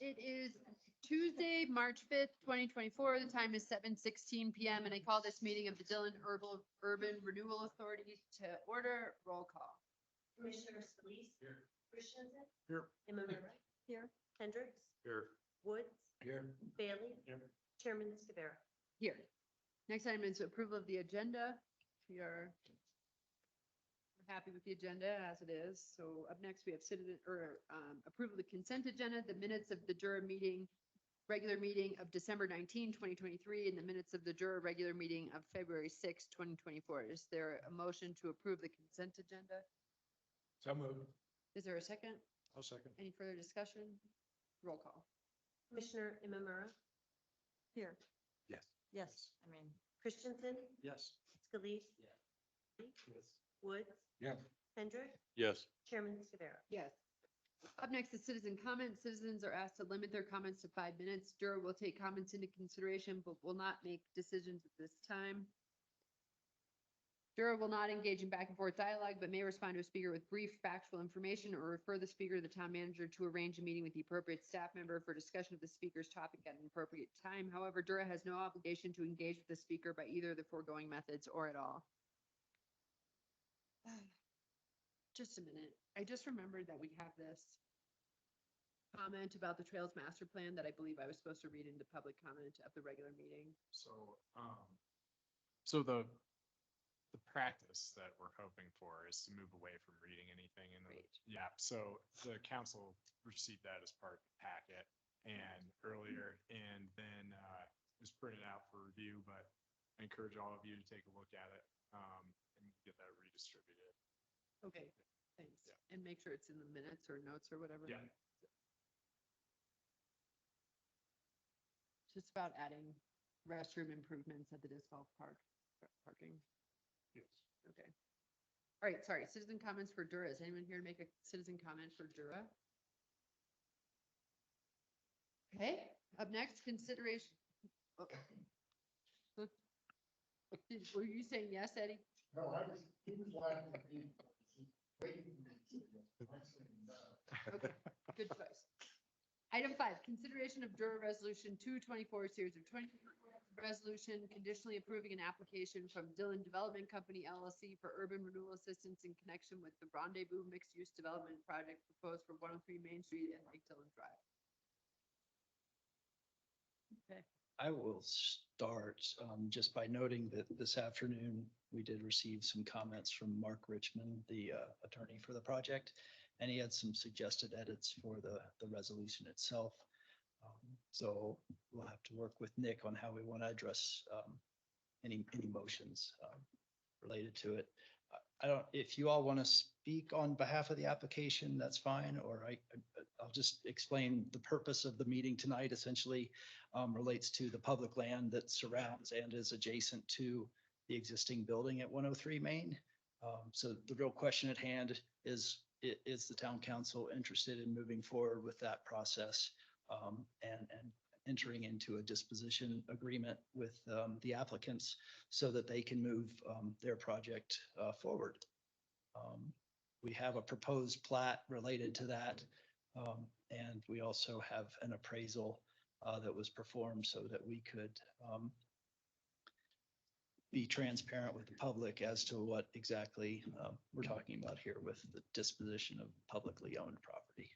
It is Tuesday, March 5th, 2024. The time is 7:16 PM and I call this meeting of the Dillon Urban Renewal Authority to order. Roll call. Commissioner Solis. Here. Christensen. Here. Imamura. Here. Hendricks. Here. Woods. Here. Bailey. Here. Chairman Scavera. Here. Next item is approval of the agenda. We are happy with the agenda as it is. So up next, we have approval of the consent agenda, the minutes of the DURA meeting, regular meeting of December 19, 2023, and the minutes of the DURA regular meeting of February 6, 2024. Is there a motion to approve the consent agenda? So moved. Is there a second? I'll second. Any further discussion? Roll call. Commissioner Imamura. Here. Yes. Yes. Christensen. Yes. Scalise. Yes. Woods. Yeah. Hendricks. Yes. Chairman Scavera. Yes. Up next is citizen comments. Citizens are asked to limit their comments to 5 minutes. DURA will take comments into consideration, but will not make decisions at this time. DURA will not engage in back and forth dialogue, but may respond to a speaker with brief factual information or refer the speaker to the town manager to arrange a meeting with the appropriate staff member for discussion of the speaker's topic at an appropriate time. However, DURA has no obligation to engage with the speaker by either of the foregoing methods or at all. Just a minute. I just remembered that we have this comment about the Trails Master Plan that I believe I was supposed to read into public comment at the regular meeting. So the practice that we're hoping for is to move away from reading anything in the, Right. yeah, so the council received that as part of the packet and earlier, and then it was printed out for review, but I encourage all of you to take a look at it and get that redistributed. Okay, thanks. Yeah. And make sure it's in the minutes or notes or whatever. Yeah. Just about adding restroom improvements at the disc golf parking. Yes. Okay. All right, sorry, citizen comments for DURA. Is anyone here to make a citizen comment for DURA? Okay, up next, consideration. Oh. Were you saying yes, Eddie? No, I was, he was laughing at me. Waiting for me to Okay, good choice. Item 5, consideration of DURA Resolution 224, series of 20, resolution conditionally approving an application from Dillon Development Company LLC for urban renewal assistance in connection with the Rendezvous mixed-use development project proposed for 103 Main Street and Lake Dillon Drive. Okay. I will start just by noting that this afternoon, we did receive some comments from Mark Richmond, the attorney for the project, and he had some suggested edits for the resolution itself. So we'll have to work with Nick on how we want to address any motions related to it. I don't, if you all want to speak on behalf of the application, that's fine, or I'll just explain the purpose of the meeting tonight essentially relates to the public land that surrounds and is adjacent to the existing building at 103 Main. So the real question at hand is the town council interested in moving forward with that process and entering into a disposition agreement with the applicants so that they can move their project forward. We have a proposed plat related to that. And we also have an appraisal that was performed so that we could be transparent with the public as to what exactly we're talking about here with the disposition of publicly owned property.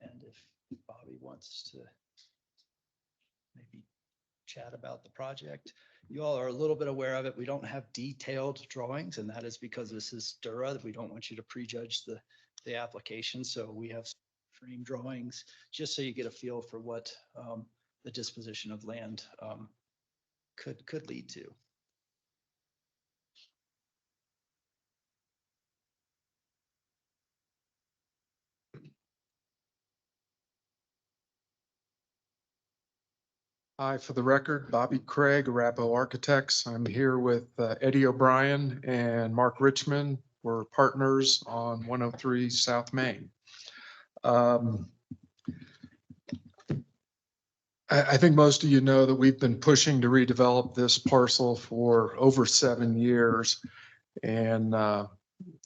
And if Bobby wants to maybe chat about the project, you all are a little bit aware of it. We don't have detailed drawings, and that is because this is DURA. We don't want you to prejudge the application. So we have frame drawings just so you get a feel for what the disposition of land could lead to. Hi, for the record, Bobby Craig, Arapahoe Architects. I'm here with Eddie O'Brien and Mark Richmond. We're partners on 103 South Main. I think most of you know that we've been pushing to redevelop this parcel for over 7 years. And I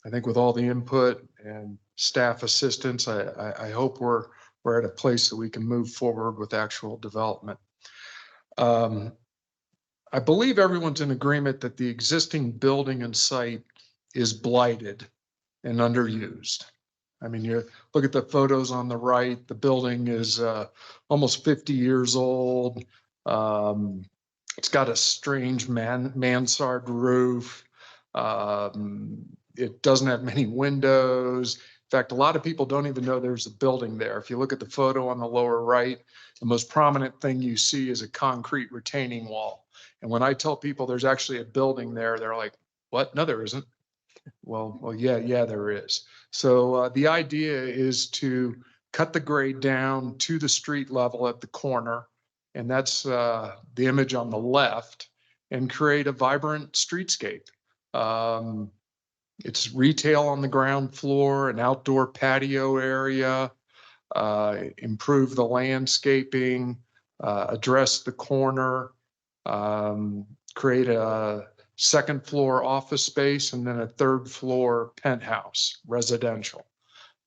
think with all the input and staff assistance, I hope we're we're at a place that we can move forward with actual development. I believe everyone's in agreement that the existing building and site is blighted and underused. I mean, you look at the photos on the right, the building is almost 50 years old. It's got a strange mansard roof. It doesn't have many windows. In fact, a lot of people don't even know there's a building there. If you look at the photo on the lower right, the most prominent thing you see is a concrete retaining wall. And when I tell people there's actually a building there, they're like, what? No, there isn't. Well, yeah, there is. So the idea is to cut the grade down to the street level at the corner, and that's the image on the left, and create a vibrant streetscape. It's retail on the ground floor, an outdoor patio area, improve the landscaping, address the corner, create a second floor office space, and then a third floor penthouse residential.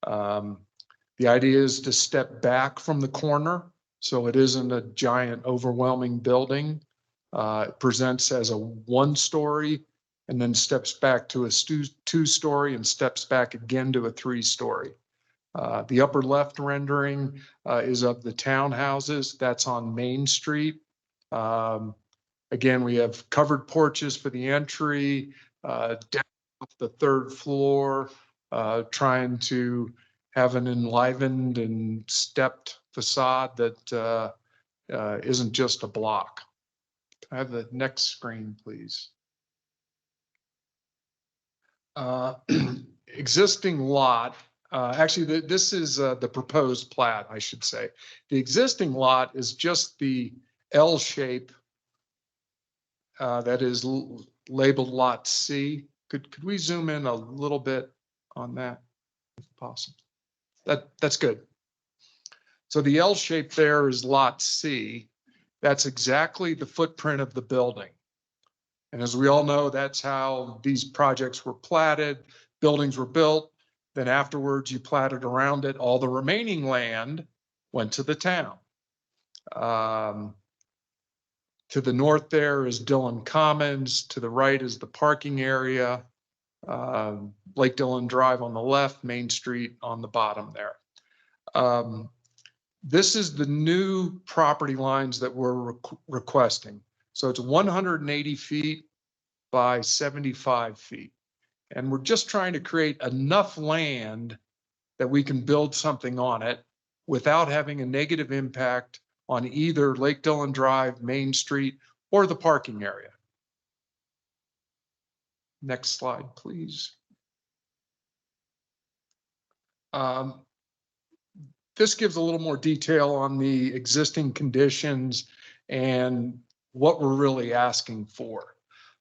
The idea is to step back from the corner so it isn't a giant overwhelming building. It presents as a 1-story and then steps back to a 2-story and steps back again to a 3-story. The upper left rendering is of the townhouses. That's on Main Street. Again, we have covered porches for the entry, down the 3rd floor, trying to have an enlivened and stepped facade that isn't just a block. Can I have the next screen, please? Existing lot, actually, this is the proposed plat, I should say. The existing lot is just the L shape that is labeled Lot C. Could we zoom in a little bit on that, if possible? That's good. So the L shape there is Lot C. That's exactly the footprint of the building. And as we all know, that's how these projects were platted. Buildings were built. Then afterwards, you platted around it. All the remaining land went to the town. To the north there is Dillon Commons. To the right is the parking area. Lake Dillon Drive on the left, Main Street on the bottom there. This is the new property lines that we're requesting. So it's 180 feet by 75 feet. And we're just trying to create enough land that we can build something on it without having a negative impact on either Lake Dillon Drive, Main Street, or the parking area. Next slide, please. This gives a little more detail on the existing conditions and what we're really asking for.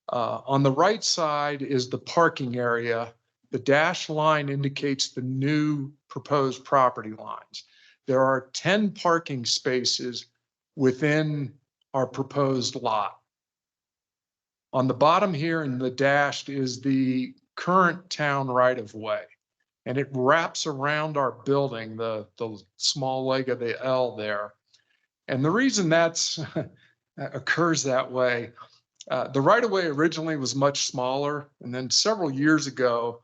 On the right side is the parking area. The dashed line indicates the new proposed property lines. There are 10 parking spaces within our proposed lot. On the bottom here in the dashed is the current town right-of-way, and it wraps around our building, the small leg of the L there. And the reason that's occurs that way, the right-of-way originally was much smaller, and then several years ago,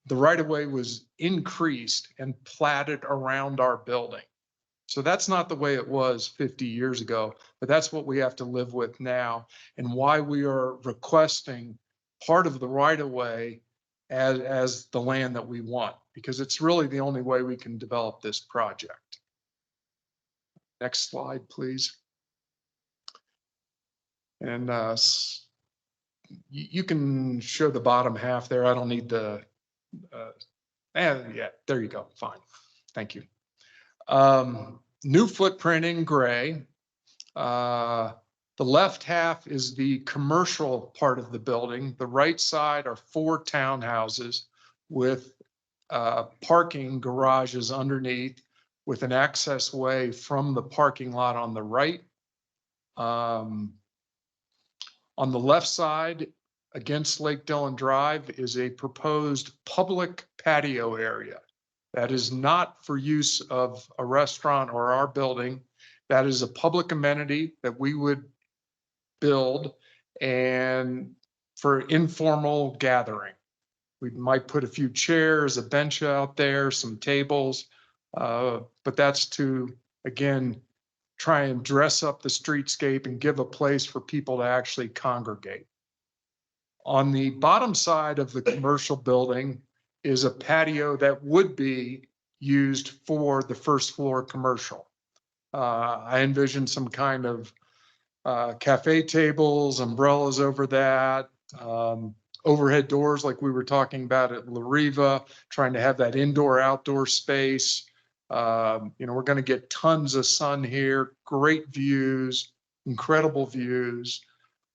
the right-of-way was increased and platted around our building. So that's not the way it was 50 years ago, but that's what we have to live with now, and why we are requesting part of the right-of-way as the land that we want, because it's really the only way we can develop this project. Next slide, please. And you can show the bottom half there. I don't need the, yeah, there you go. Fine. Thank you. New footprint in gray. The left half is the commercial part of the building. The right side are 4 townhouses with parking garages underneath, with an access way from the parking lot on the right. On the left side, against Lake Dillon Drive, is a proposed public patio area. That is not for use of a restaurant or our building. That is a public amenity that we would build and for informal gathering. We might put a few chairs, a bench out there, some tables, but that's to, again, try and dress up the streetscape and give a place for people to actually congregate. On the bottom side of the commercial building is a patio that would be used for the first floor commercial. I envision some kind of cafe tables, umbrellas over that, overhead doors like we were talking about at La Riva, trying to have that indoor-outdoor space. We're going to get tons of sun here, great views, incredible views.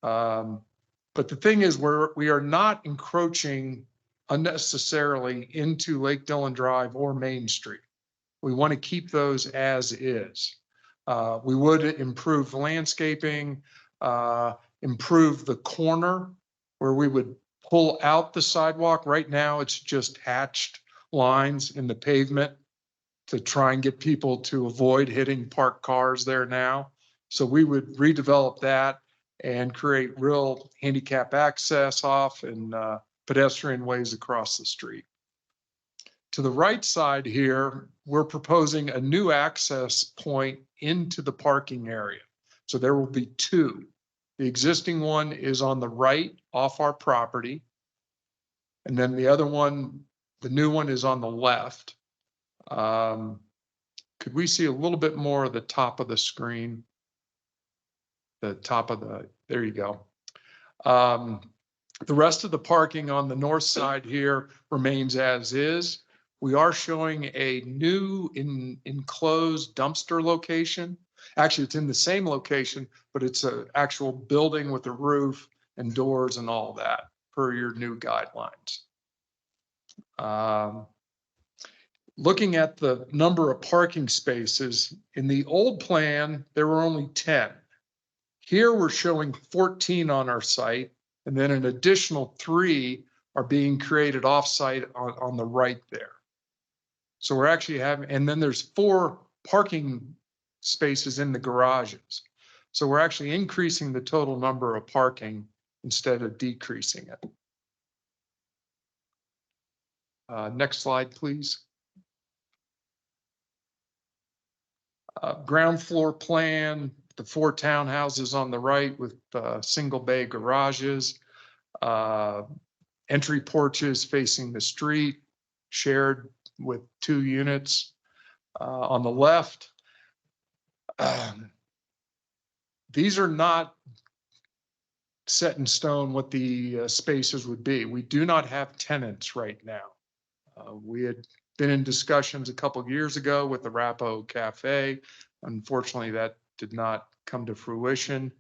But the thing is, we are not encroaching unnecessarily into Lake Dillon Drive or Main Street. We want to keep those as is. We would improve landscaping, improve the corner where we would pull out the sidewalk. Right now, it's just hatched lines in the pavement to try and get people to avoid hitting parked cars there now. So we would redevelop that and create real handicap access off and pedestrian ways across the street. To the right side here, we're proposing a new access point into the parking area. So there will be two. The existing one is on the right off our property. And then the other one, the new one, is on the left. Could we see a little bit more of the top of the screen? There you go. The rest of the parking on the north side here remains as is. We are showing a new enclosed dumpster location. Actually, it's in the same location, but it's an actual building with a roof and doors and all that per your new guidelines. Looking at the number of parking spaces, in the old plan, there were only 10. Here we're showing 14 on our site, and then an additional 3 are being created off-site on the right there. So we're actually having, and then there's 4 parking spaces in the garages. So we're actually increasing the total number of parking instead of decreasing it. Next slide, please. Ground floor plan, the 4 townhouses on the right with single bay garages, entry porches facing the street, shared with 2 units. On the left, these are not set in stone what the spaces would be. We do not have tenants right now. We had been in discussions a couple of years ago with the Rapo Cafe. Unfortunately, that did not come to fruition.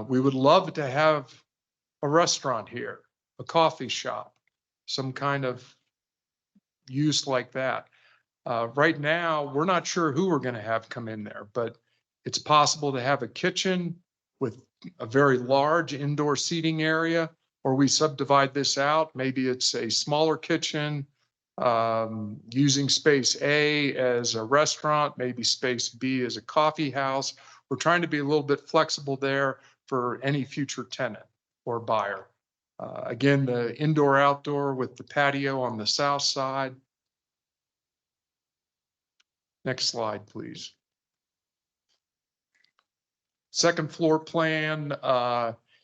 We would love to have a restaurant here, a coffee shop, some kind of use like that. Right now, we're not sure who we're going to have come in there, but it's possible to have a kitchen with a very large indoor seating area, or we subdivide this out. Maybe it's a smaller kitchen, using space A as a restaurant, maybe space B as a coffee house. We're trying to be a little bit flexible there for any future tenant or buyer. Again, the indoor outdoor with the patio on the south side. Next slide, please. Second floor plan,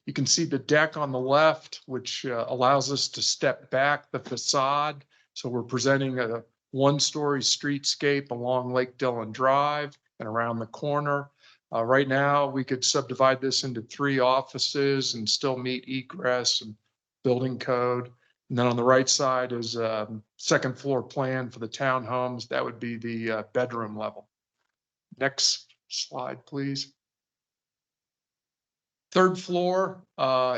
you can see the deck on the left, which allows us to step back the facade. So we're presenting a 1-story streetscape along Lake Dillon Drive and around the corner. Right now, we could subdivide this into 3 offices and still meet egress and building code. And then on the right side is a second floor plan for the townhomes. That would be the bedroom level. Next slide, please. Third floor,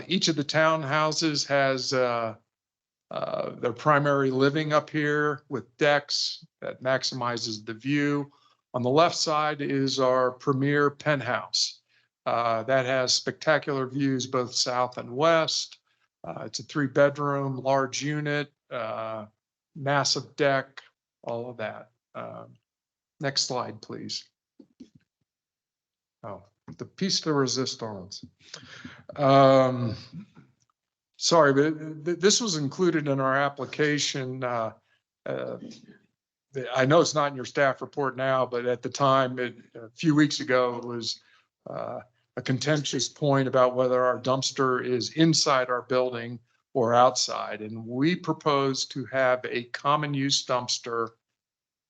each of the townhouses has their primary living up here with decks that maximizes the view. On the left side is our premier penthouse. That has spectacular views both south and west. It's a 3-bedroom, large unit, massive deck, all of that. Next slide, please. Oh, the piece de resistance. Sorry, but this was included in our application. I know it's not in your staff report now, but at the time, a few weeks ago, it was a contentious point about whether our dumpster is inside our building or outside. And we propose to have a common use dumpster.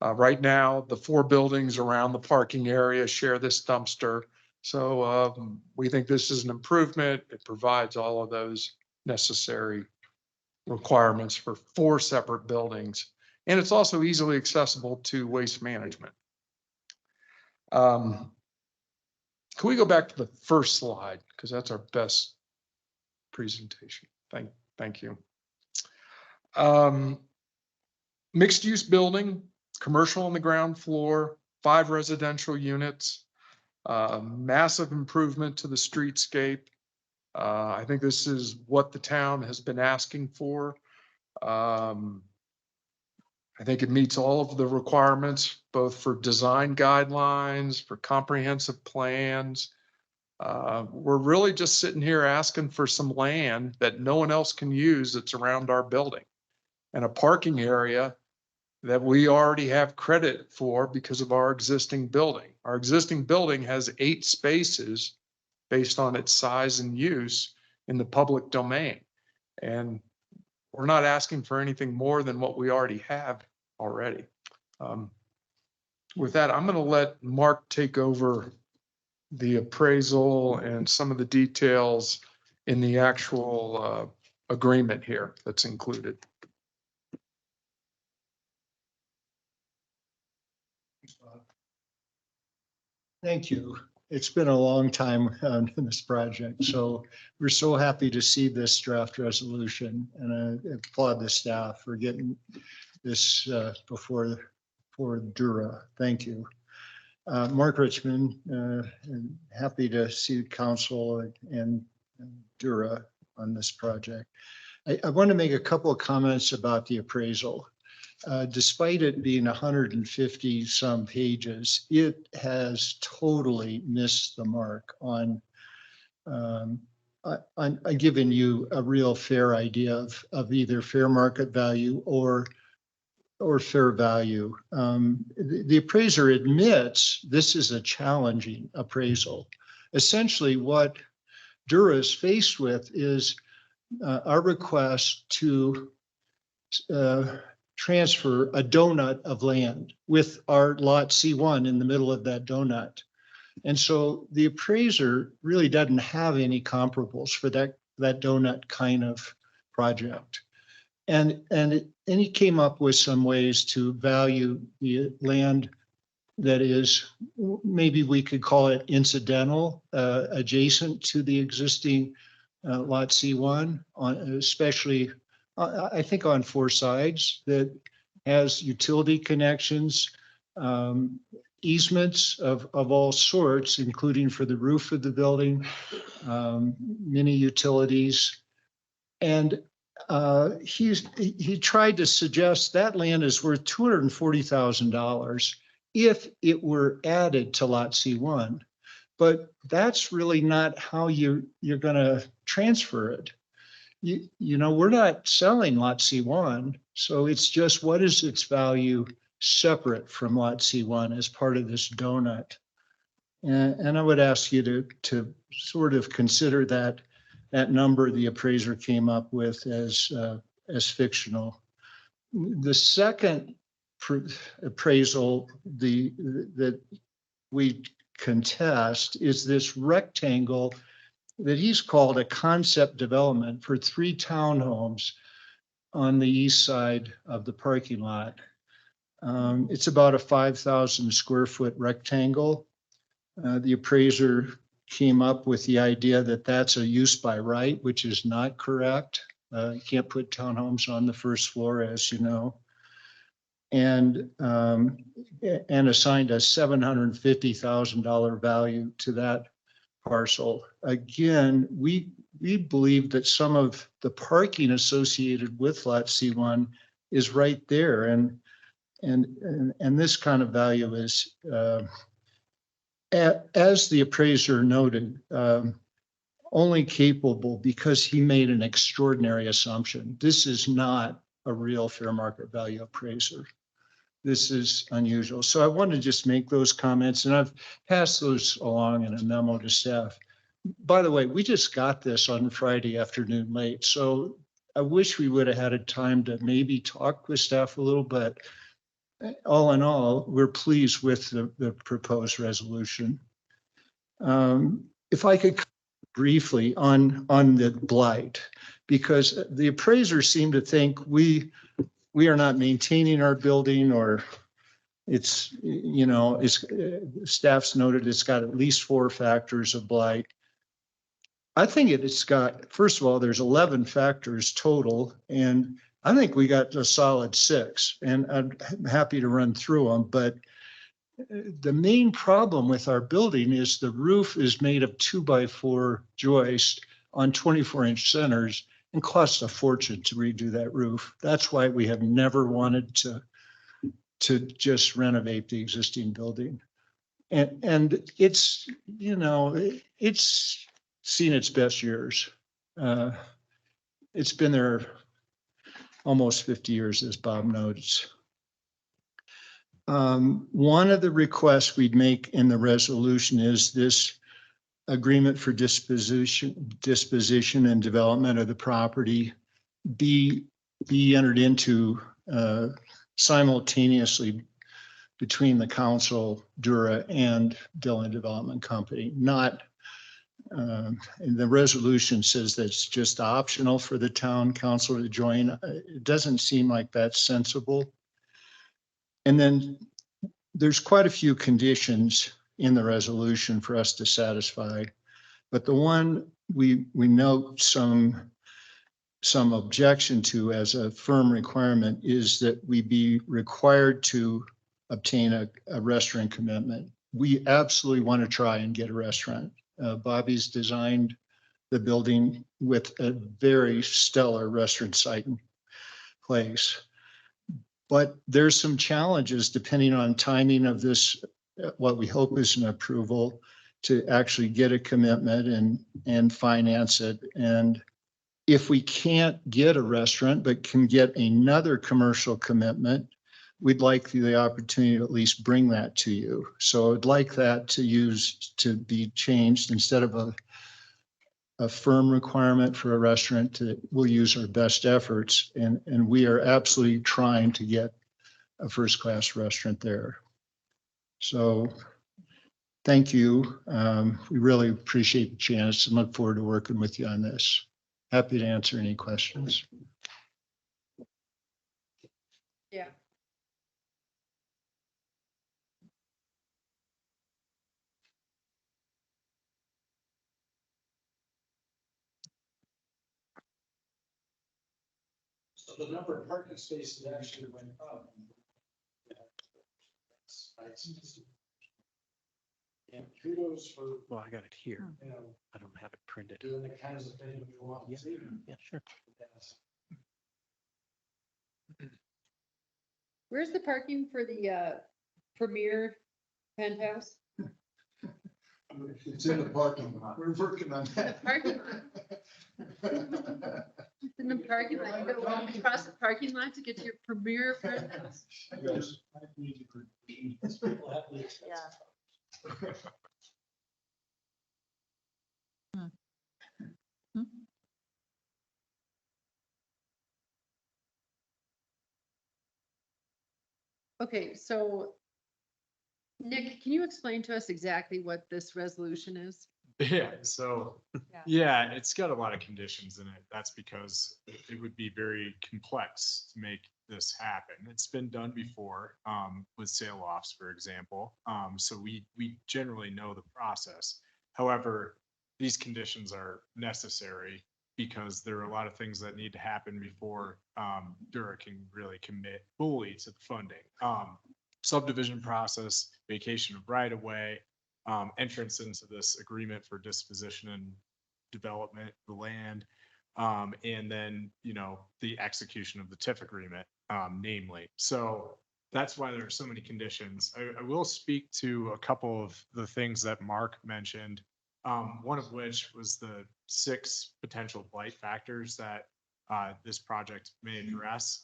Right now, the 4 buildings around the parking area share this dumpster. So we think this is an improvement. It provides all of those necessary requirements for 4 separate buildings. And it's also easily accessible to waste management. Can we go back to the first slide? Because that's our best presentation. Thank you. Mixed use building, commercial on the ground floor, 5 residential units, massive improvement to the streetscape. I think this is what the town has been asking for. I think it meets all of the requirements, both for design guidelines, for comprehensive plans. We're really just sitting here asking for some land that no one else can use that's around our building, and a parking area that we already have credit for because of our existing building. Our existing building has 8 spaces based on its size and use in the public domain. And we're not asking for anything more than what we already have already. With that, I'm going to let Mark take over the appraisal and some of the details in the actual agreement here that's included. Thank you. It's been a long time on this project, so we're so happy to see this draft resolution, and I applaud the staff for getting this before DURA. Thank you. Mark Richmond, and happy to see council and DURA on this project. I want to make a couple of comments about the appraisal. Despite it being 150 some pages, it has totally missed the mark on giving you a real fair idea of either fair market value or fair value. The appraiser admits this is a challenging appraisal. Essentially, what DURA is faced with is our request to transfer a donut of land with our lot C1 in the middle of that donut. And so the appraiser really doesn't have any comparables for that donut kind of project. And he came up with some ways to value the land that is, maybe we could call it incidental, adjacent to the existing lot C1, especially I think on 4 sides, that has utility connections, easements of all sorts, including for the roof of the building, many utilities. And he tried to suggest that land is worth $240,000 if it were added to lot C1. But that's really not how you're going to transfer it. You know, we're not selling lot C1, so it's just what is its value separate from lot C1 as part of this donut. And I would ask you to sort of consider that number the appraiser came up with as fictional. The second appraisal that we contest is this rectangle that he's called a concept development for 3 townhomes on the east side of the parking lot. It's about a 5,000 square foot rectangle. The appraiser came up with the idea that that's a use by right, which is not correct. You can't put townhomes on the first floor, as you know. And assigned a $750,000 value to that parcel. Again, we believe that some of the parking associated with lot C1 is right there. and this kind of value is, as the appraiser noted, only capable because he made an extraordinary assumption. This is not a real fair market value appraiser. This is unusual. So I want to just make those comments, and I've passed those along in a memo to staff. By the way, we just got this on Friday afternoon late, so I wish we would have had a time to maybe talk with staff a little, but all in all, we're pleased with the proposed resolution. If I could briefly on the blight, because the appraisers seem to think we are not maintaining our building, or it's, you know, it's, staff's noted it's got at least 4 factors of blight. I think it's got, first of all, there's 11 factors total, and I think we got a solid 6, and I'm happy to run through them, but the main problem with our building is the roof is made of 2x4 joist on 24-inch centers and costs a fortune to redo that roof. That's why we have never wanted to just renovate the existing building. And it's, you know, it's seen its best years. It's been there almost 50 years, as Bob notes. One of the requests we'd make in the resolution is this agreement for disposition and development of the property be entered into simultaneously between the council, DURA, and Dillon Development Company. Not, and the resolution says that's just optional for the town council to join. It doesn't seem like that's sensible. And then there's quite a few conditions in the resolution for us to satisfy, but the one we note some objection to as a firm requirement is that we be required to obtain a restaurant commitment. We absolutely want to try and get a restaurant. Bobby's designed the building with a very stellar restaurant site in place. But there's some challenges depending on timing of this, what we hope is an approval, to actually get a commitment and finance it. And if we can't get a restaurant, but can get another commercial commitment, we'd like the opportunity to at least bring that to you. So I'd like that to be changed instead of a firm requirement for a restaurant. We'll use our best efforts, and we are absolutely trying to get a first-class restaurant there. So thank you. We really appreciate the chance and look forward to working with you on this. Happy to answer any questions. Yeah. So the number of parking spaces actually went up. And kudos for, Well, I got it here. you know, I don't have it printed. doing the kinds of things we want to see. Yeah, sure. Where's the parking for the premier penthouse? It's in the parking lot. We're working on that. Parking In the parking lot, you gotta walk across the parking lot to get to your premier penthouse. Yes. Yeah. Okay, so Nick, can you explain to us exactly what this resolution is? Yeah, so, yeah, it's got a lot of conditions in it. That's because it would be very complex to make this happen. It's been done before, with sale offs, for example. So we generally know the process. However, these conditions are necessary because there are a lot of things that need to happen before, DURA can really commit fully to the funding. Subdivision process, vacation of right of way, entrance into this agreement for disposition and development, of the land, and then, you know, the execution of the TIF agreement, namely. So that's why there are so many conditions. I will speak to a couple of the things that Mark mentioned. One of which was the 6 potential blight factors that this project may address.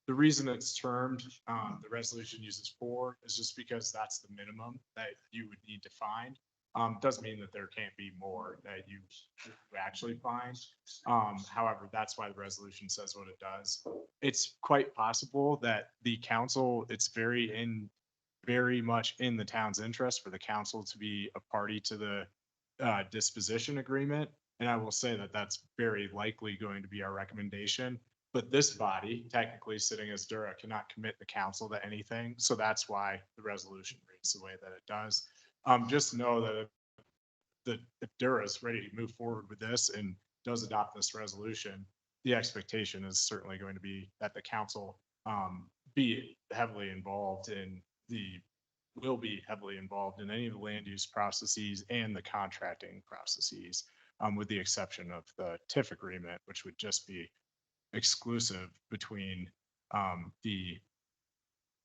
The reason it's termed, the resolution uses 4 is just because that's the minimum that you would need to find. Doesn't mean that there can't be more that you actually find. However, that's why the resolution says what it does. It's quite possible that the council, it's very much in the town's interest for the council to be a party to the disposition agreement. And I will say that that's very likely going to be our recommendation. But this body, technically sitting as DURA, cannot commit the council to anything. So that's why the resolution reads the way that it does. Just know that if DURA is ready to move forward with this and does adopt this resolution, the expectation is certainly going to be that the council be heavily involved in will be heavily involved in any of the land use processes and the contracting processes, with the exception of the TIF agreement, which would just be exclusive between the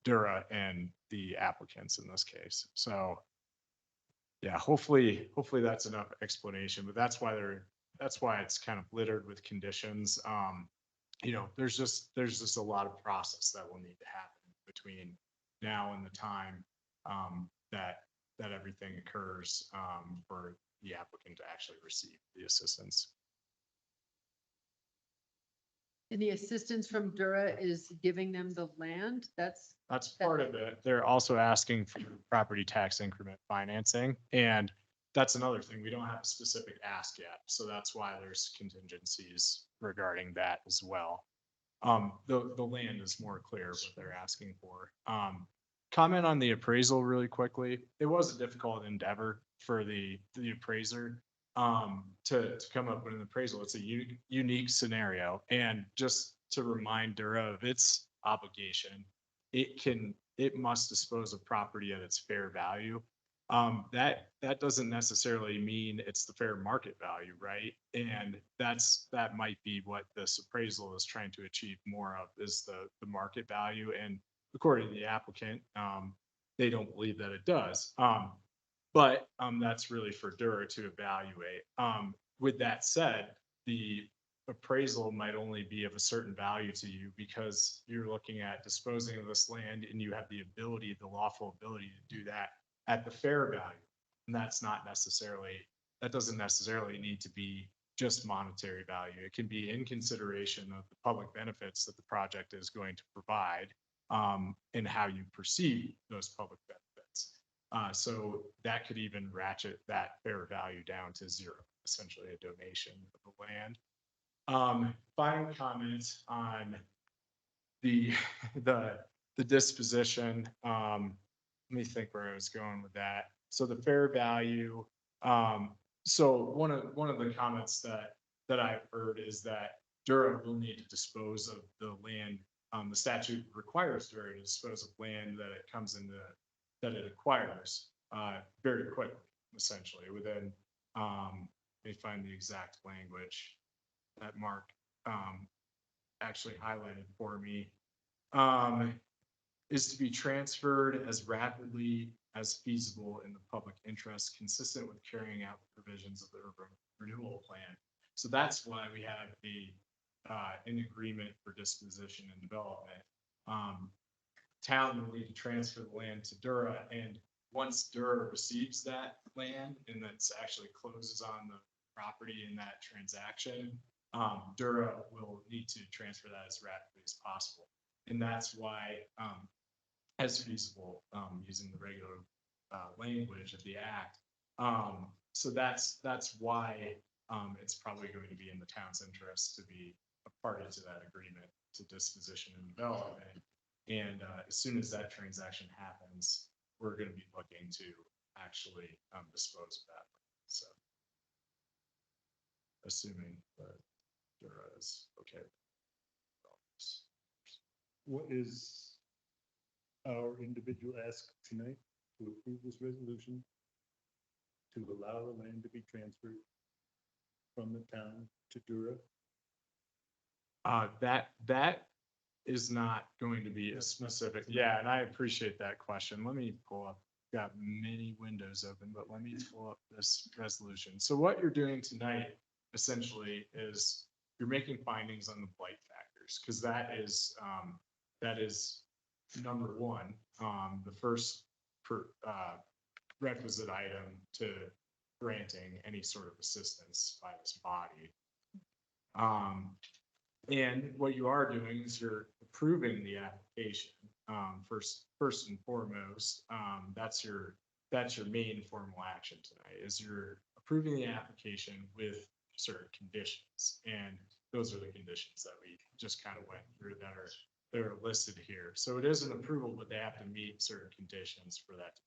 DURA and the applicants in this case. So yeah, hopefully that's enough explanation, but that's why it's kind of littered with conditions. There's just a lot of process that will need to happen between now and the time that everything occurs for the applicant to actually receive the assistance. And the assistance from DURA is giving them the land? That's Part of it. They're also asking for property tax increment financing. And that's another thing. We don't have a specific ask yet. So that's why there's contingencies regarding that as well. The land is more clear what they're asking for. Comment on the appraisal really quickly. It was a difficult endeavor for the appraiser to come up with an appraisal. It's a unique scenario. And just to remind DURA of its obligation, it must dispose of property at its fair value. That doesn't necessarily mean it's the fair market value, right? And that might be what this appraisal is trying to achieve more of, is the market value. And according to the applicant, they don't believe that it does. But that's really for DURA to evaluate. With that said, the appraisal might only be of a certain value to you because you're looking at disposing of this land and you have the lawful ability to do that at the fair value. And that doesn't necessarily need to be just monetary value. It can be in consideration of the public benefits that the project is going to provide, and how you perceive those public benefits. So that could even ratchet that fair value down to 0, essentially a donation of the land. Final comment on the disposition. Let me think where I was going with that. So the fair value. So one of the comments that I've heard is that DURA will need to dispose of the land. The statute requires DURA to dispose of land that it acquires very quickly, essentially within. Let me find the exact language that Mark actually highlighted for me. Is to be transferred as rapidly as feasible in the public interest, consistent with carrying out the provisions of the urban renewal plan. So that's why we have an agreement for disposition and development. Town will need to transfer the land to DURA, and once DURA receives that land and that's actually closes on the property in that transaction, DURA will need to transfer that as rapidly as possible. And that's why, as feasible, using the regular language of the act. So that's why it's probably going to be in the town's interest to be a party to that agreement to disposition and development. And as soon as that transaction happens, we're going to be looking to actually dispose of that. So assuming that DURA is okay. What is our individual ask tonight? To approve this resolution to allow the land to be transferred from the town to DURA? That is not going to be a specific, yeah, and I appreciate that question. Let me pull up, got many windows open, but let me pull up this resolution. So what you're doing tonight essentially is you're making findings on the blight factors, because that is number one, the first requisite item to granting any sort of assistance by this body. And what you are doing is you're approving the application. First and foremost, that's your main formal action tonight, is you're approving the application with certain conditions. And those are the conditions that we just kind of went through that are listed here. So it is an approval, but they have to meet certain conditions for that.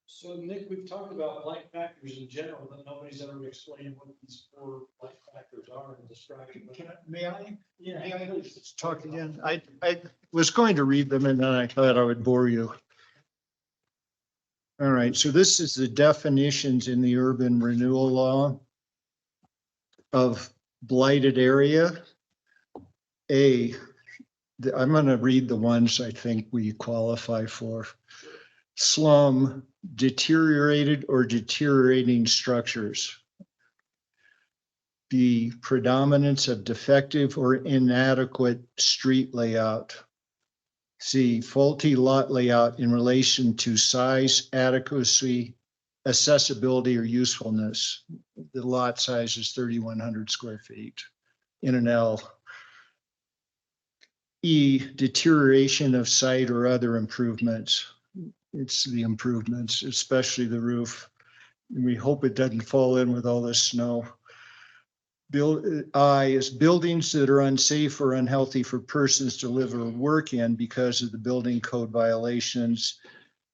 So Nick, we've talked about blight factors in general, but nobody's ever explained what these 4 blight factors are and described. May I? Yeah. May I talk again? I was going to read them and then I thought I would bore you. All right, so this is the definitions in the urban renewal law of blighted area. I'm going to read the ones I think we qualify for. Slum, deteriorated or deteriorating structures. The predominance of defective or inadequate street layout. C, faulty lot layout in relation to size, adequacy, accessibility, or usefulness. The lot size is 3,100 square feet in an L. E, deterioration of site or other improvements. It's the improvements, especially the roof. And we hope it doesn't fall in with all this snow. I is buildings that are unsafe or unhealthy for persons to live or work in because of the building code violations,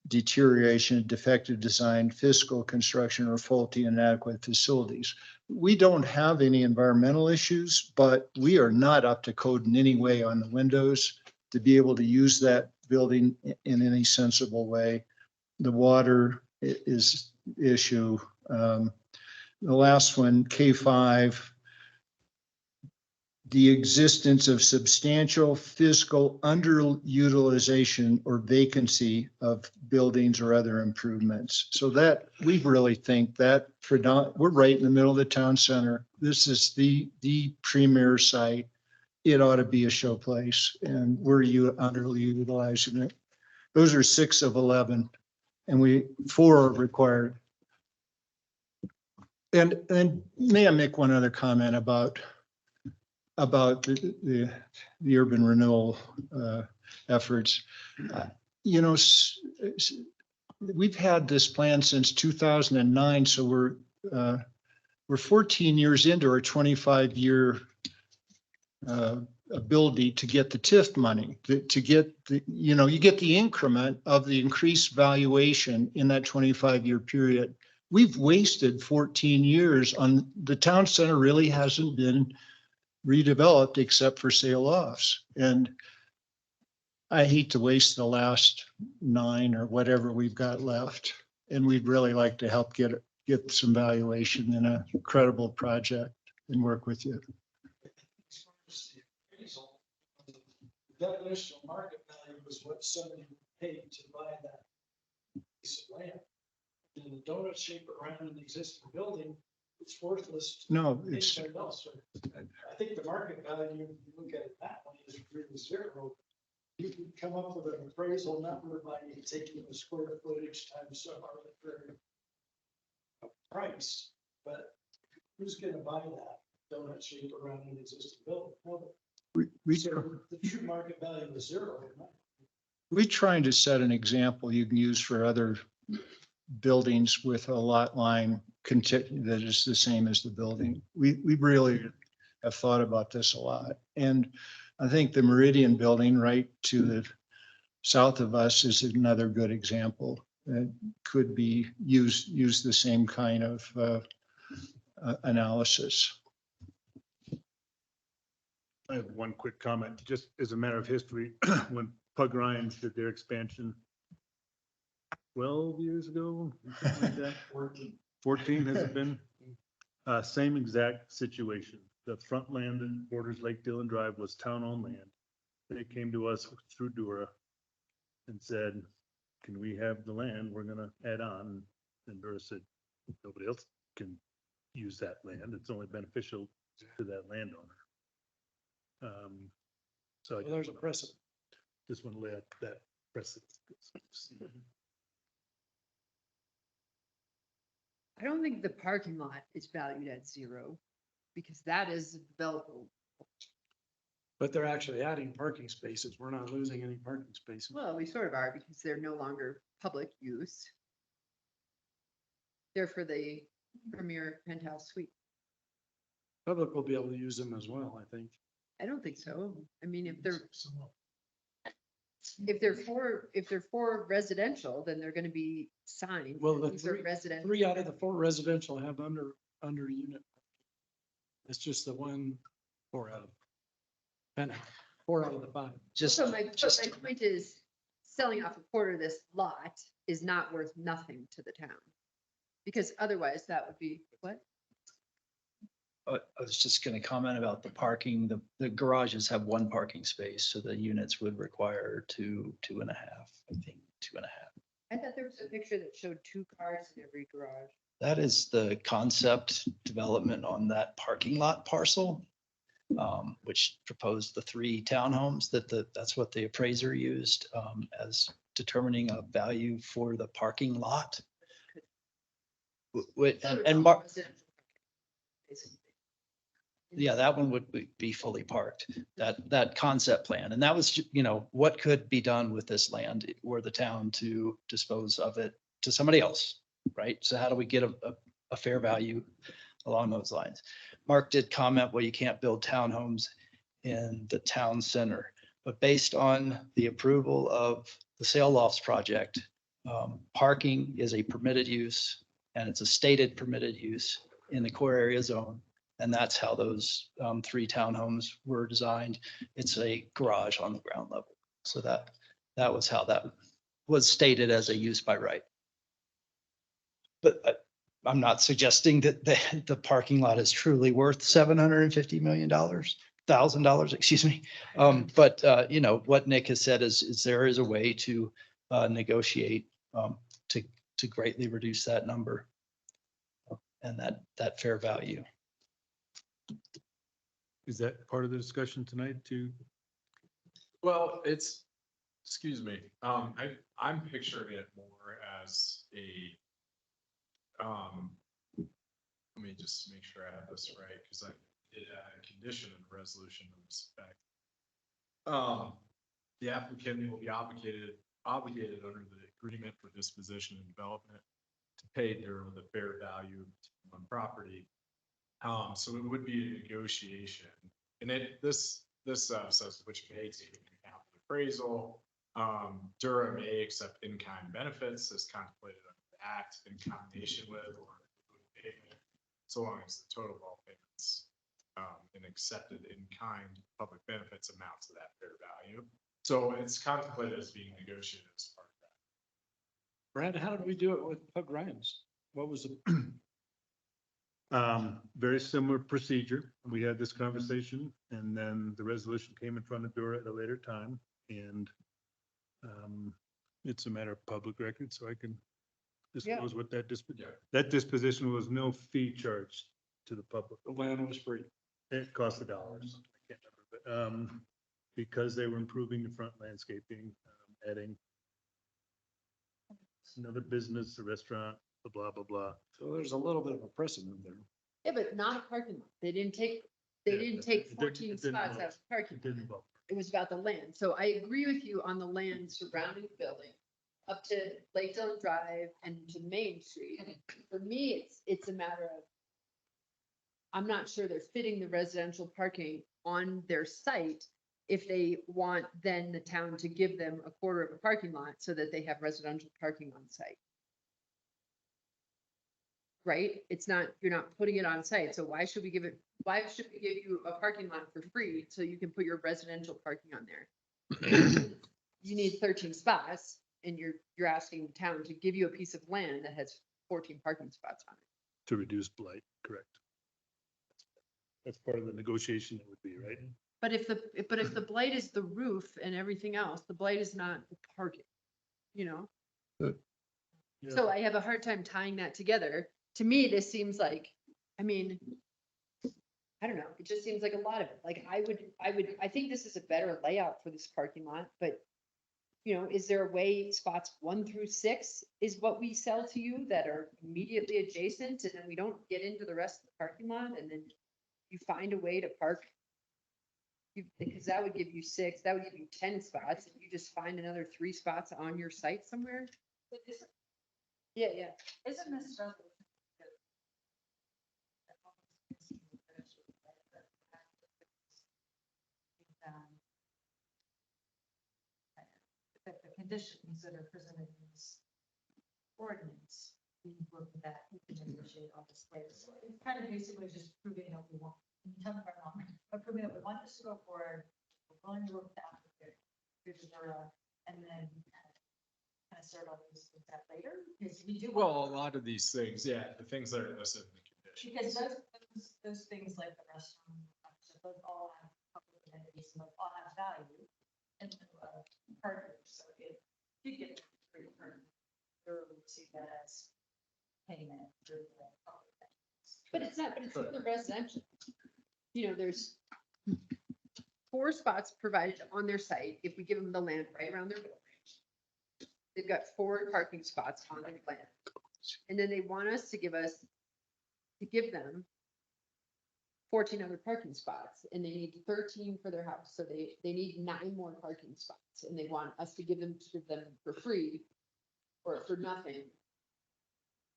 deterioration, defective design, physical construction, or faulty and inadequate facilities. We don't have any environmental issues, but we are not up to code in any way on the windows to be able to use that building in any sensible way. The water is issue. The last one, K5, the existence of substantial physical underutilization or vacancy of buildings or other improvements. So that we really think that we're right in the middle of the town center. This is the premier site. It ought to be a showplace, and we're underutilizing it. Those are 6 of 11, and 4 are required. And may I make one other comment about the urban renewal efforts? You know, we've had this plan since 2009, so we're 14 years into our 25-year ability to get the TIF money, to get you get the increment of the increased valuation in that 25-year period. We've wasted 14 years on the town center. Really hasn't been redeveloped except for sale offs. And I hate to waste the last 9 or whatever we've got left. And we'd really like to help get some valuation in a credible project and work with you. The definition of market value was what somebody paid to buy that piece of land. In the donut shape around an existing building, it's worthless. No, it's, I think the market value, if you look at it that way, is really 0. You can come up with an appraisal number by taking the square footage times some arbitrary price, but who's going to buy that donut shape around an existing building? So the true market value is 0. we're trying to set an example you can use for other buildings with a lot line that is the same as the building. We really have thought about this a lot. And I think the Meridian building right to the south of us is another good example that could be use the same kind of analysis. I have one quick comment, just as a matter of history, when Pug Ryan's did their expansion 12 years ago, something like that. 14 has it been? Same exact situation. The front land that borders Lake Dillon Drive was town-owned land. they came to us through DURA and said, can we have the land? We're gonna add on. And DURA said, nobody else can use that land. It's only beneficial to that landowner. So I Well, there's a precedent. just want to lay out that precedent. I don't think the parking lot is valued at zero because that is developable. But they're actually adding parking spaces. We're not losing any parking spaces. Well, we sort of are because they're no longer public use. They're for the premier penthouse suite. Public will be able to use them as well, I think. I don't think so. I mean, if they're for residential, then they're gonna be signed. Well, the These are residential. 3 out of the 4 residential have under unit. It's just the 4 out of 10, 4 out of the 5. Just, So my point is, selling off a quarter of this lot is not worth nothing to the town. Because otherwise that would be, what? I was just gonna comment about the parking. The garages have 1 parking space, so the units would require 2.5, I think, 2.5. I thought there was a picture that showed 2 cars in every garage. That is the concept development on that parking lot parcel, which proposed the 3 townhomes that's what the appraiser used, as determining a value for the parking lot. And Mark, Residential, basically. yeah, that one would be fully parked, that concept plan. And that was, what could be done with this land were the town to dispose of it to somebody else, right? So how do we get a fair value along those lines? Mark did comment, well, you can't build townhomes in the town center, but based on the approval of the sale lofts project, parking is a permitted use and it's a stated permitted use in the core area zone. And that's how those 3 townhomes were designed. It's a garage on the ground level. So that was how that was stated as a use by right. But I'm not suggesting that the parking lot is truly worth $750 million, $1,000, excuse me. But what Nick has said is there is a way to negotiate to greatly reduce that number and that fair value. Is that part of the discussion tonight too? Well, excuse me, I'm picturing it more as let me just make sure I have this right, because I did add a condition in the resolution to respect. The applicant will be obligated under the agreement for disposition and development to pay the fair value on property. So it would be a negotiation, and this says which may take into account the appraisal. DURA may accept in-kind benefits as contemplated under the act in combination with or payment, so long as the total of all payments and accepted in-kind public benefits amount to that fair value. So it's contemplated as being negotiated as part of that. Brad, how did we do it with Pug Ryan's? What was the? Very similar procedure. We had this conversation and then the resolution came in front of DURA at a later time. And it's a matter of public record, so I can disclose what that disposition was no fee charged to the public. The land was free. It cost $1. I can't remember, but because they were improving the front landscaping, adding another business, a restaurant, blah, blah, blah. So there's a little bit of a precedent there. Yeah, but not a parking lot. They didn't take It didn't 14 spots involve- out of parking. It didn't involve. It was about the land. So I agree with you on the land surrounding the building up to Lake Dillon Drive and to Main Street. For me, it's a matter of, I'm not sure they're fitting the residential parking on their site if they want then the town to give them a quarter of a parking lot so that they have residential parking on site. Right? It's not, you're not putting it on site. So why should we give you a parking lot for free so you can put your residential parking on there? You need 13 spots and you're asking the town to give you a piece of land that has 14 parking spots on it. To reduce blight, correct. That's part of the negotiation it would be, right? But if the blight is the roof and everything else, the blight is not the parking, you know? So I have a hard time tying that together. To me, this seems like, I mean, I don't know, it just seems like a lot of it. Like I think this is a better layout for this parking lot, but you know, is there a way spots 1 through 6 is what we sell to you that are immediately adjacent and then we don't get into the rest of the parking lot and then you find a way to park? Because that would give you 6, that would give you 10 spots, and you just find another 3 spots on your site somewhere? But this, Yeah. isn't this resolution? That the conditions that are presented in this ordinance, we look at that, we can negotiate all this later. So it's kind of basically just proving that we want, and tell me if I'm wrong, but proving that we want this to go forward, we're willing to work with the applicant, through the DURA, and then kind of start all these with that later, because we do. Well, a lot of these things, yeah, the things that are listed in the conditions. Because those things like the restroom, those all have public amenities, and those all have value. And partners, so if you get free permit, you would see that as payment for the public benefits. But it's not, but it's for the residential. You know, there's 4 spots provided on their site if we give them the land right around their building. They've got 4 parking spots on their land. And then they want us to give them 14 other parking spots, and they need 13 for their house, so they need 9 more parking spots, and they want us to give them for free or for nothing.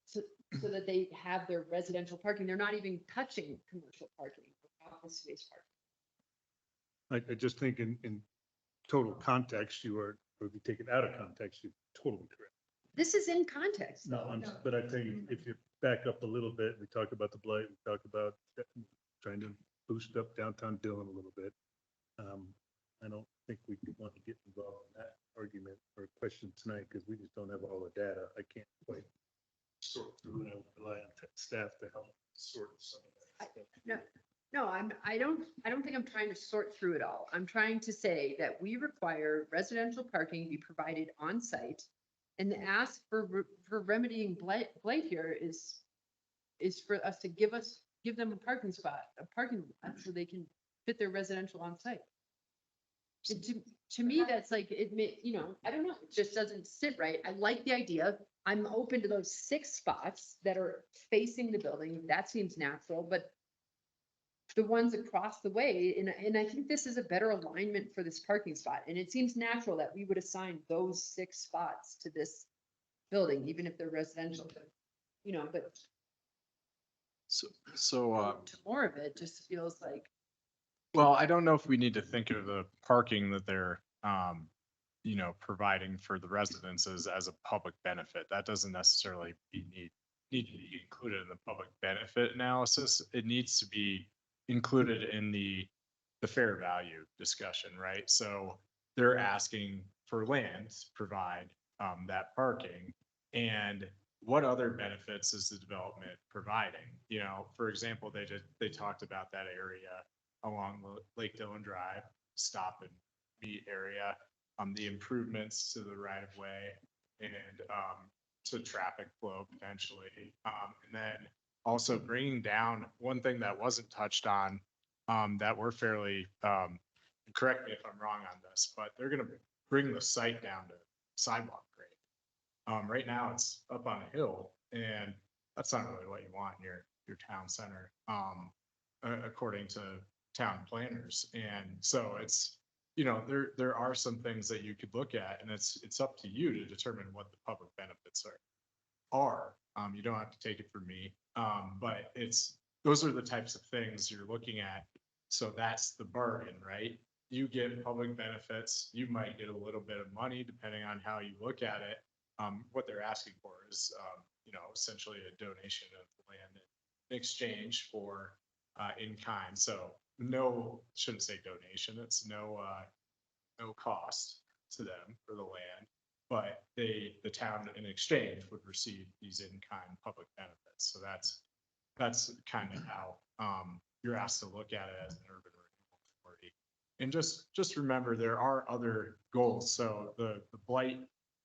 So so that they have their residential parking, they're not even touching commercial parking, or office space parking. I just think in total context, you are, or if you take it out of context, you're totally correct. This is in context. No, but I think if you back up a little bit, we talk about the blight, we talk about trying to boost up downtown Dillon a little bit. I don't think we want to get involved in that argument or question tonight because we just don't have all the data. I can't quite sort through and I would rely on staff to help sort some of that. No, I don't think I'm trying to sort through it all. I'm trying to say that we require residential parking be provided on site. And the ask for remedying blight here is for us to give them a parking spot, a parking lot, so they can fit their residential on site. And to me, that's like, it may, you know, I don't know, it just doesn't sit right. I like the idea. I'm open to those 6 spots that are facing the building. That seems natural, but the ones across the way, and I think this is a better alignment for this parking spot. And it seems natural that we would assign those 6 spots to this building, even if they're residential, you know, but So, to more of it just feels like, well, I don't know if we need to think of the parking that they're, you know, providing for the residences as a public benefit. That doesn't necessarily need to be included in the public benefit analysis. It needs to be included in the fair value discussion, right? So they're asking for land to provide that parking, and what other benefits is the development providing? You know, for example, they talked about that area along the Lake Dillon Drive, stop and meet area, the improvements to the right of way and to traffic flow potentially. And then also bringing down one thing that wasn't touched on, that we're fairly, correct me if I'm wrong on this, but they're gonna bring the site down to sidewalk grade. Right now it's up on a hill and that's not really what you want in your town center, according to town planners. And so it's, you know, there are some things that you could look at, and it's up to you to determine what the public benefits are. You don't have to take it from me. But those are the types of things you're looking at. So that's the bargain, right? You get public benefits, you might get a little bit of money depending on how you look at it. What they're asking for is, you know, essentially a donation of the land in exchange for in kind. So shouldn't say donation. It's no cost to them for the land, but the town in exchange would receive these in kind public benefits. So that's kind of how you're asked to look at it as an urban renewal authority. And just remember, there are other goals. So the blight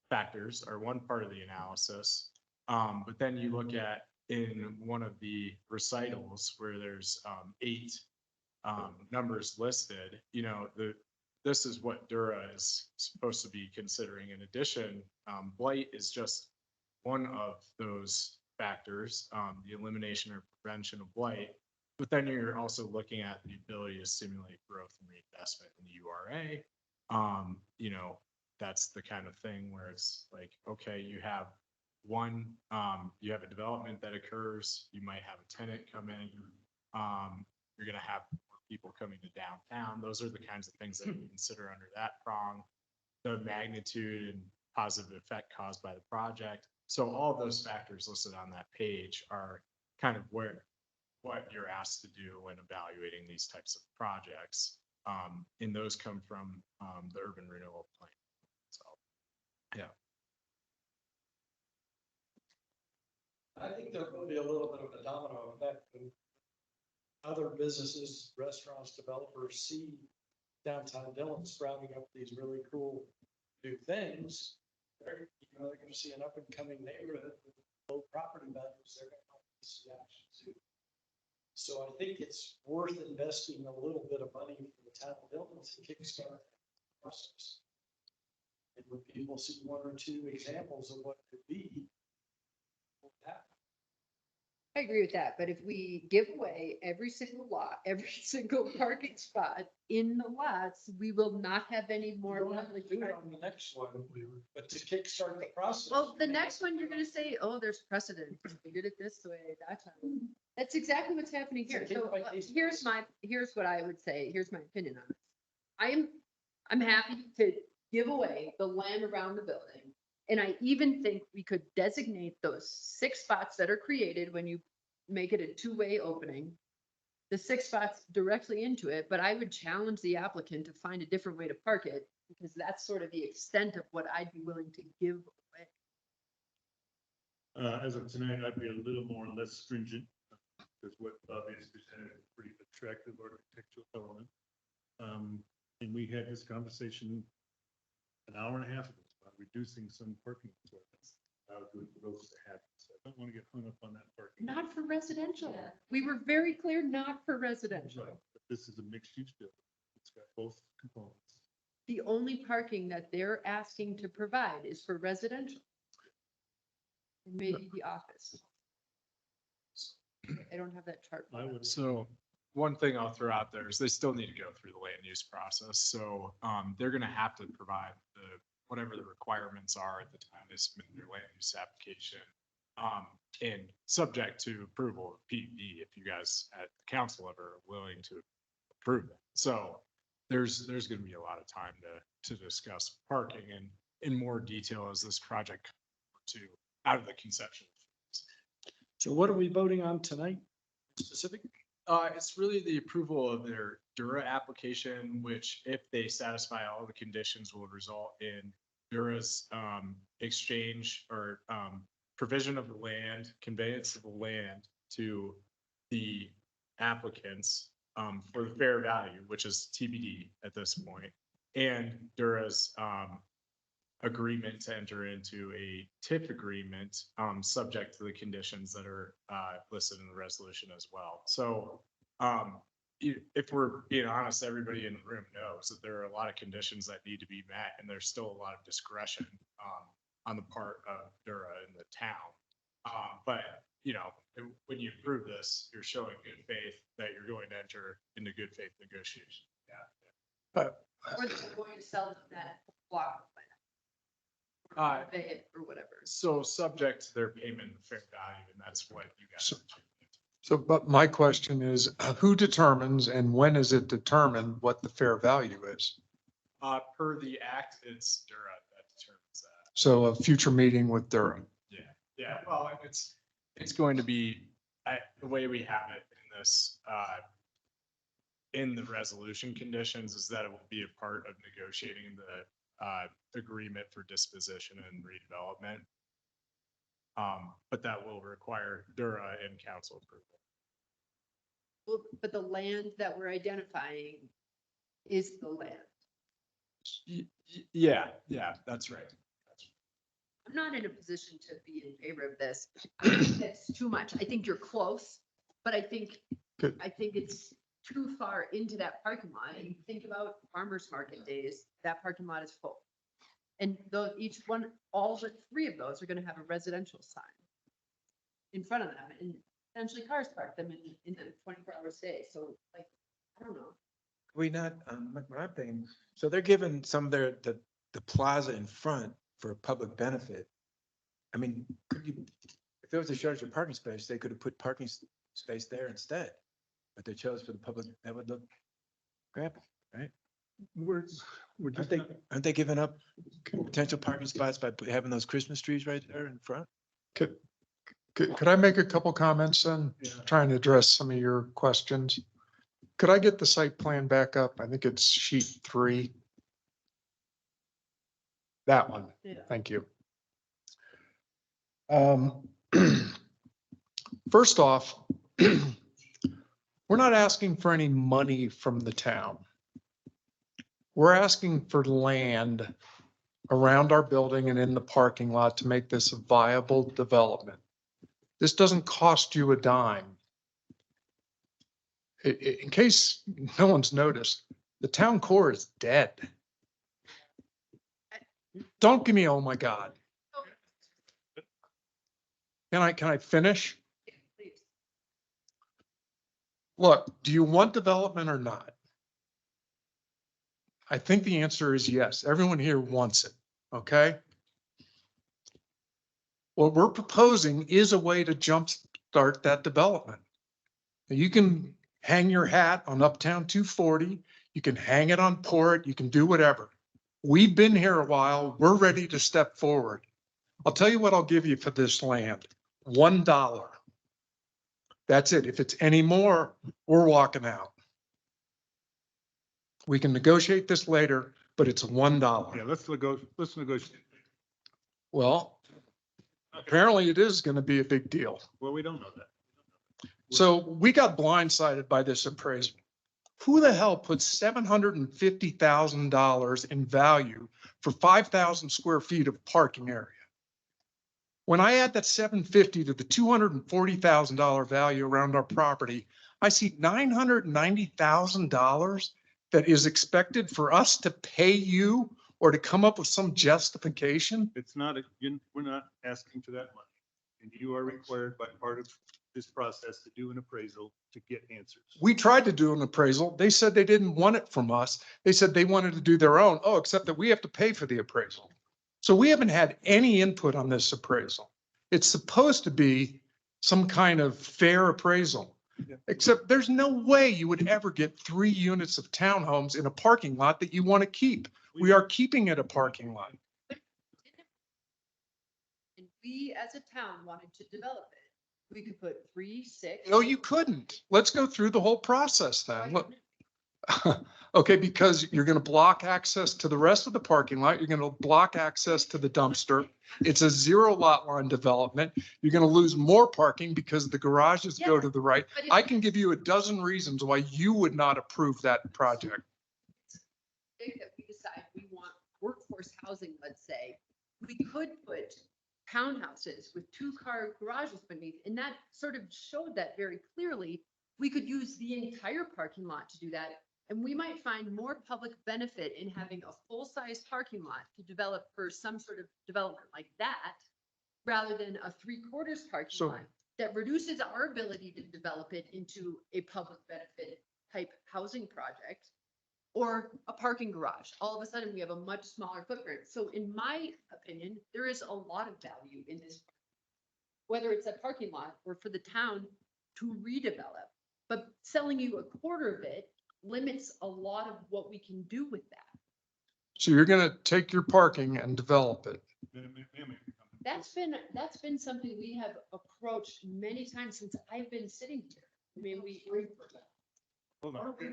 factors are one part of the analysis. But then you look at in one of the recitals where there's 8 numbers listed, you know, this is what DURA is supposed to be considering. In addition, blight is just one of those factors, the elimination or prevention of blight. But then you're also looking at the ability to stimulate growth and reinvestment in the URA. You know, that's the kind of thing where it's like, okay, you have you have a development that occurs, you might have a tenant come in, you're gonna have more people coming to downtown. Those are the kinds of things that you consider under that prong. The magnitude and positive effect caused by the project. So all those factors listed on that page are kind of what you're asked to do when evaluating these types of projects. And those come from the urban renewal plan. So, yeah. I think there will be a little bit of a domino effect when other businesses, restaurants, developers see downtown Dillon sprouting up these really cool new things. They're gonna see an up and coming neighborhood with low property values. They're gonna help this action too. So I think it's worth investing a little bit of money for the town of Dillon to kickstart the process. And when people see 1 or 2 examples of what could be, what happens. I agree with that, but if we give away every single lot, every single parking spot in the lots, we will not have any We more. don't have to public do it parking. on the next one, but to kickstart the process. Well, the next one, you're gonna say, oh, there's precedent. We did it this way, that time. That's exactly what's happening here. It's a So case by case here's what I would say. Here's my opinion on it. I'm happy to give away the land around the building. And I even think we could designate those 6 spots that are created when you make it a 2-way opening. The 6 spots directly into it, but I would challenge the applicant to find a different way to park it, because that's sort of the extent of what I'd be willing to give away. As of tonight, I'd be a little more less stringent, because what Bobby has presented is a pretty attractive architectural element. And we had this conversation an hour and a half ago about reducing some parking requirements. How good growth to happen. So I don't want to get hung up on that parking. Not for residential. We were very clear, not for residential. Right, but this is a mixed use building. It's got both components. The only parking that they're asking to provide is for residential. And maybe the office. I don't have that chart. I would. So one thing I'll throw out there is they still need to go through the land use process. So they're gonna have to provide whatever the requirements are at the time they submit their land use application. And subject to approval of PUD, if you guys at the council ever are willing to approve it. So there's gonna be a lot of time to discuss parking in more detail as this project comes to out of the conception. So what are we voting on tonight? Specific? It's really the approval of their DURA application, which if they satisfy all the conditions will result in DURA's exchange or provision of the land, conveyance of the land to the applicants for the fair value, which is TBD at this point, and DURA's agreement to enter into a TIF agreement, subject to the conditions that are listed in the resolution as well. So if we're being honest, everybody in the room knows that there are a lot of conditions that need to be met, and there's still a lot of discretion on the part of DURA in the town. But you know, when you approve this, you're showing good faith that you're going to enter into good faith negotiation. Yeah. Or they're going to sell them that block plan. Pay it or whatever. So subject to their payment of fair value, and that's what you guys. So, but my question is, who determines and when is it determined what the fair value is? Per the act, it's DURA that determines that. So a future meeting with Durham. Yeah, well, it's going to be, the way we have it in this, in the resolution conditions is that it will be a part of negotiating the, agreement for disposition and redevelopment. But that will require DURA and council approval. Well, but the land that we're identifying is the land. Yeah, that's right. I'm not in a position to be in favor of this. I think that's too much. I think you're close, but I think Good. it's too far into that parking lot. And you think about farmers market days, that parking lot is full. And though each one, all but 3 of those are gonna have a residential sign in front of them, and essentially cars park them in the 24-hour stay. So like, I don't know. We not, what I'm thinking, so they're giving some of the plaza in front for a public benefit. I mean, could you, if there was a shortage of parking space, they could have put parking space there instead. But they chose for the public, that would look crappy, right? We're just, Aren't they giving up potential parking spots by having those Christmas trees right there in front? Could I make a couple comments then? Yeah. Trying to address some of your questions. Could I get the site plan back up? I think it's sheet 3. That one. Yeah. Thank you. First off, we're not asking for any money from the town. We're asking for land around our building and in the parking lot to make this a viable development. This doesn't cost you a dime. In case no one's noticed, the town core is dead. Don't give me, oh my God. Can I finish? Please. Look, do you want development or not? I think the answer is yes. Everyone here wants it, okay? What we're proposing is a way to jumpstart that development. You can hang your hat on Uptown 240, you can hang it on Port, you can do whatever. We've been here a while, we're ready to step forward. I'll tell you what I'll give you for this land, $1. That's it. If it's any more, we're walking out. We can negotiate this later, but it's $1. yeah, let's negotiate. Well, apparently it is going to be a big deal. Well, we don't know that. So we got blindsided by this appraisal. Who the hell puts $750,000 in value for 5,000 square feet of parking area? When I add that 750 to the $240,000 value around our property, I see $990,000 that is expected for us to pay you or to come up with some justification. It's not, we're not asking for that much. And you are required by part of this process to do an appraisal to get answers. We tried to do an appraisal. They said they didn't want it from us. They said they wanted to do their own. Oh, except that we have to pay for the appraisal. So we haven't had any input on this appraisal. It's supposed to be some kind of fair appraisal. Yeah. Except there's no way you would ever get 3 units of townhomes in a parking lot that you want to keep. We are keeping it a parking lot. And we as a town wanted to develop it. We could put 3, 6. No, you couldn't. Let's go through the whole process then. Look. Okay, because you're going to block access to the rest of the parking lot. You're going to block access to the dumpster. It's a 0 lot line development. You're going to lose more parking because the garages go Yeah, to the right. but if- I can give you a dozen reasons why you would not approve that project. Big that we decide we want workforce housing, let's say, we could put townhouses with 2-car garages beneath, and that sort of showed that very clearly. We could use the entire parking lot to do that, and we might find more public benefit in having a full-size parking lot to develop for some sort of development like that, rather than a 3/4 parking So- lot that reduces our ability to develop it into a public benefit type housing project. Or a parking garage. All of a sudden, we have a much smaller footprint. So in my opinion, there is a lot of value in this. Whether it's a parking lot or for the town to redevelop, but selling you 1/4 of it limits a lot of what we can do with that. So you're going to take your parking and develop it. That's been something we have approached many times since I've been sitting here. I mean, Hold on. I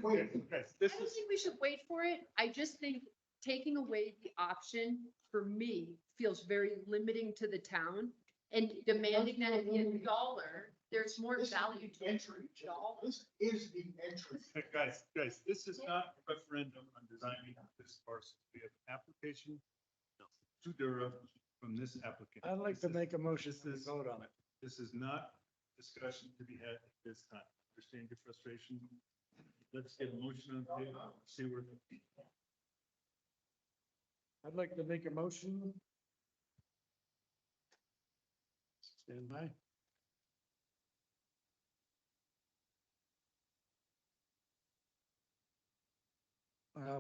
This don't is, think we should wait for it. I just think taking away the option for me feels very limiting to the town and demanding that it be $1 there's more This is value the to it. entry, Joe. This is the entry. Guys, this is not a referendum on designing this parcel. We have an application to DURA from this applicant. I'd like to make a motion This to is- vote on it. This is not discussion to be had at this time. Understand your frustration. Let's get a motion on the table, see where. I'd like to make a motion. Stand by.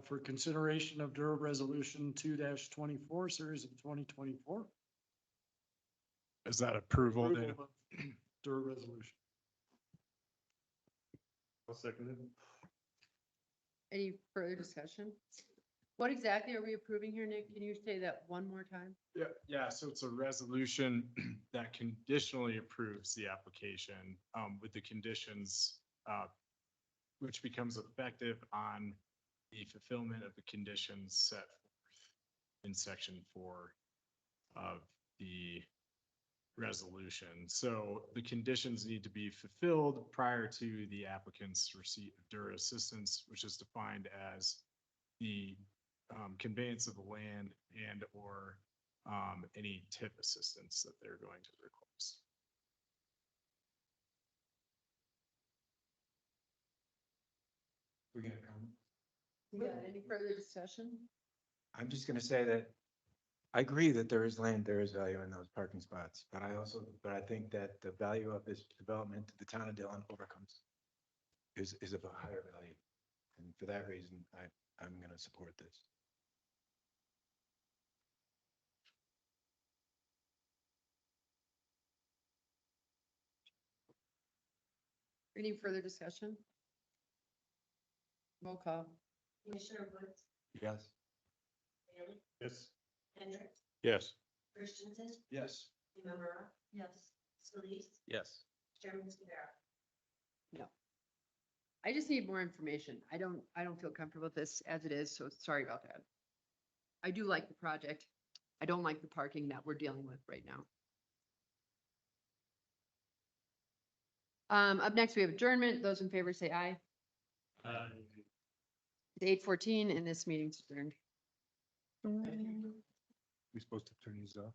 For consideration of Dura Resolution 2-24, series of 2024. Is that approval? Approval of Dura Resolution. I'll second it. Any further discussion? What exactly are we approving here, Nick? Can you say that one more time? Yeah, so it's a resolution that conditionally approves the application with the conditions which becomes effective on the fulfillment of the conditions set forth in section 4 of the resolution. So the conditions need to be fulfilled prior to the applicant's receipt of DURA assistance, which is defined as the conveyance of the land and or any tip assistance that they're going to request. We're gonna come. Any further discussion? I'm just gonna say that I agree that there is land, there is value in those parking spots, but I think that the value of this development to the town of Dillon overcomes is of a higher value. And for that reason, I'm gonna support this. Any further discussion? Roll call. Commissioner Woods, Yes. Bailey, Yes. Hendricks, Yes. Christensen, Yes. Imamura. Yes. Solis, Yes. Chairman Rivera. I just need more information. I don't feel comfortable with this as it is, so sorry about that. I do like the project. I don't like the parking that we're dealing with right now. Up next, we have adjournment. Those in favor say aye. It's 8:14 and this meeting's adjourned. We supposed to turn these off?